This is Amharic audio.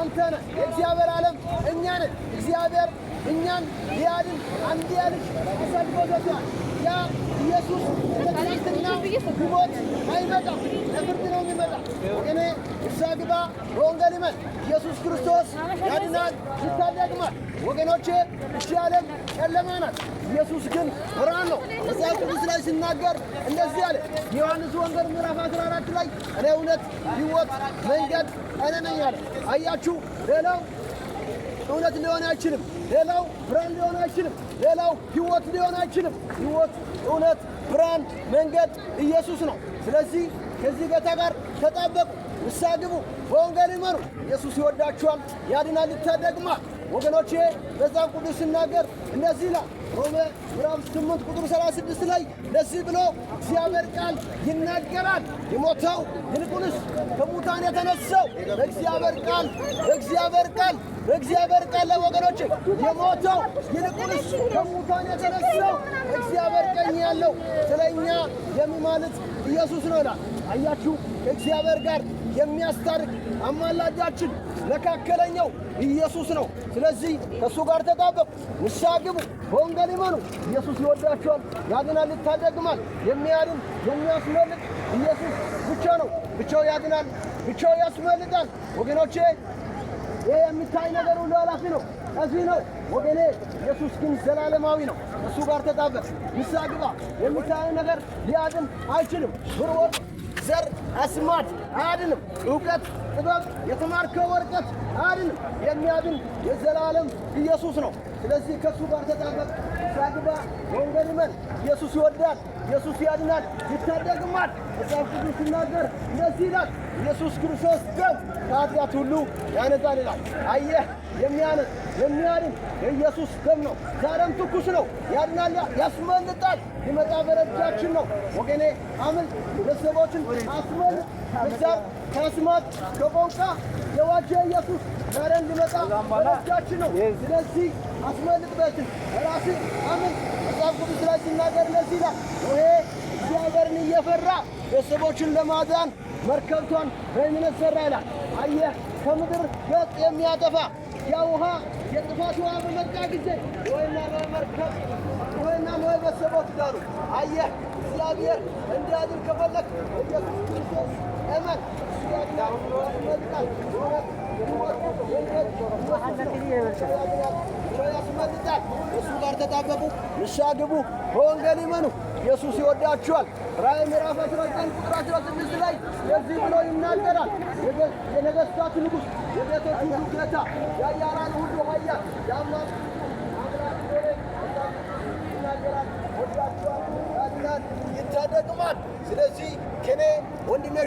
አንተ ነህ። የእግዚአብሔር ዓለም እኛ ነን። እግዚአብሔር እኛን ሊያድን አንድያ ልጅ አሳልፎ ሰጥቷል። ያ ኢየሱስ ለትናንትና ቢሞት አይመጣም፣ ለፍርድ ነው የሚመጣ። ወገኔ ንስሐ ግባ፣ በወንጌል እመን። ኢየሱስ ክርስቶስ ያድናል፣ ይታደግማል። ወገኖቼ እቺ ዓለም ጨለማ ናት፣ ኢየሱስ ግን ብርሃን ነው። መጽሐፍ ቅዱስ ላይ ሲናገር እንደዚህ አለ። የዮሐንስ ወንጌል ምዕራፍ 14 ላይ እኔ እውነት፣ ሕይወት፣ መንገድ እኔ ነኝ አለ። አያችሁ፣ ሌላው እውነት ሊሆን አይችልም። ሌላው ብርሃን ሊሆን አይችልም። ሌላው ሕይወት ሊሆን አይችልም። ሕይወት፣ እውነት፣ ብርሃን፣ መንገድ ኢየሱስ ነው። ስለዚህ ከዚህ ጌታ ጋር ተጣበቁ፣ ንስሐ ግቡ፣ በወንጌል እመኑ። ኢየሱስ ይወዳችኋል፣ ያድናል፣ ይታደግማል። ወገኖቼ መጽሐፍ ቅዱስ ሲናገር እንደዚህ ይላል። ሮሜ ምዕራፍ 8 ቁጥር 36 ላይ ለዚህ ብሎ እግዚአብሔር ቃል ይናገራል። የሞተው ይልቁንስ ከሙታን የተነሳው በእግዚአብሔር ቃል ለወገኖቼ የሞተው ይልቁንስ ከሙታን የተነሳው እግዚአብሔር ቀኝ ያለው ስለኛ የሚማልድ ኢየሱስ ነው ይላል። አያችሁ፣ ከእግዚአብሔር ጋር የሚያስታርቅ አማላጃችን መካከለኛው ኢየሱስ ነው። ስለዚህ ከእሱ ጋር ተጣበቁ፣ ንስሐ ግቡ፣ በወንጌል እመኑ። ኢየሱስ ይወዳችኋል፣ ያድናል፣ ይታደግማል። የሚያድን የሚያስመልጥ ኢየሱስ ብቻ ነው። ብቻው ያድናል፣ ብቻው ያስመልጣል። ወገኖቼ ይህ የሚታይ ነገር ሁሉ ኃላፊ ነው፣ እዚህ ነው ወገኔ። ኢየሱስ ግን ዘላለማዊ ነው። ከእሱ ጋር ተጣበቅ፣ ንስሐ ግባ። የሚታይ ነገር ሊያድን አይችልም። ብር፣ ወርቅ፣ ዘር፣ አስማት አያድንም። እውቀት፣ ጥበብ፣ የተማርከው ወረቀት አያድንም። የሚያድን የዘላለም ኢየሱስ ነው። ስለዚህ ከእሱ ጋር ተጣበቅ፣ ንስሐ ግባ፣ በወንጌል እመን። ኢየሱስ ይወዳል፣ ኢየሱስ ያድናል፣ ይታደግማል። መጽሐፍ ቅዱስ ሲናገር እንደዚህ ይላል፣ ኢየሱስ ክርስቶስ ደም ከኃጢአት ሁሉ ያነጻል ይላል። አየህ፣ የሚያነጽ የሚያድን የኢየሱስ ደም ነው። ዛሬም ትኩስ ነው፣ ያድናል፣ ያስመልጣል። ሊመጣ በረጃችን ነው ወገኔ። አምልጥ፣ ቤተሰቦችን አስመልጥ። ከዛር ከአስማት ከቋንቋ የዋጀ ኢየሱስ ዛሬም ሊመጣ በረጃችን ነው። ስለዚህ አስመልጥ፣ ቤትን ራስን አምልጥ። መጽሐፍ ቅዱስ ላይ ሲናገር እንደዚህ ይላል፣ ኖሄ እግዚአብሔርን እየፈራ ቤተሰቦችን ለማዳን መርከብቷን በእምነት ሠራ ይላል። አየህ፣ ከምድር ገጽ የሚያጠፋ ያ ውሃ የጥፋት ውሃ በመጣ ጊዜ ኖኅና ኖኅ ቤተሰቦች ዳኑ። አየህ፣ እግዚአብሔር እንዲያድን ከፈለክ ኢየሱስ ክርስቶስ እመን። ያስመልጣል። እሱ ጋር ተጣበቁ፣ ንስሐ ግቡ፣ በወንጌል እመኑ። ኢየሱስ ይወዳችኋል። ራእይ ምዕራፍ 19 ቁጥር 16 ላይ የዚህ ብሎ ይናገራል። የነገሥታት ንጉሥ፣ የጌቶች ሁሉ ጌታ፣ የኃያላን ሁሉ ኃያል የአምላክ አምላክ ይናገራል። ወዳችኋል፣ ያድናል፣ ይታደግማል። ስለዚህ ከኔ ወንድሜ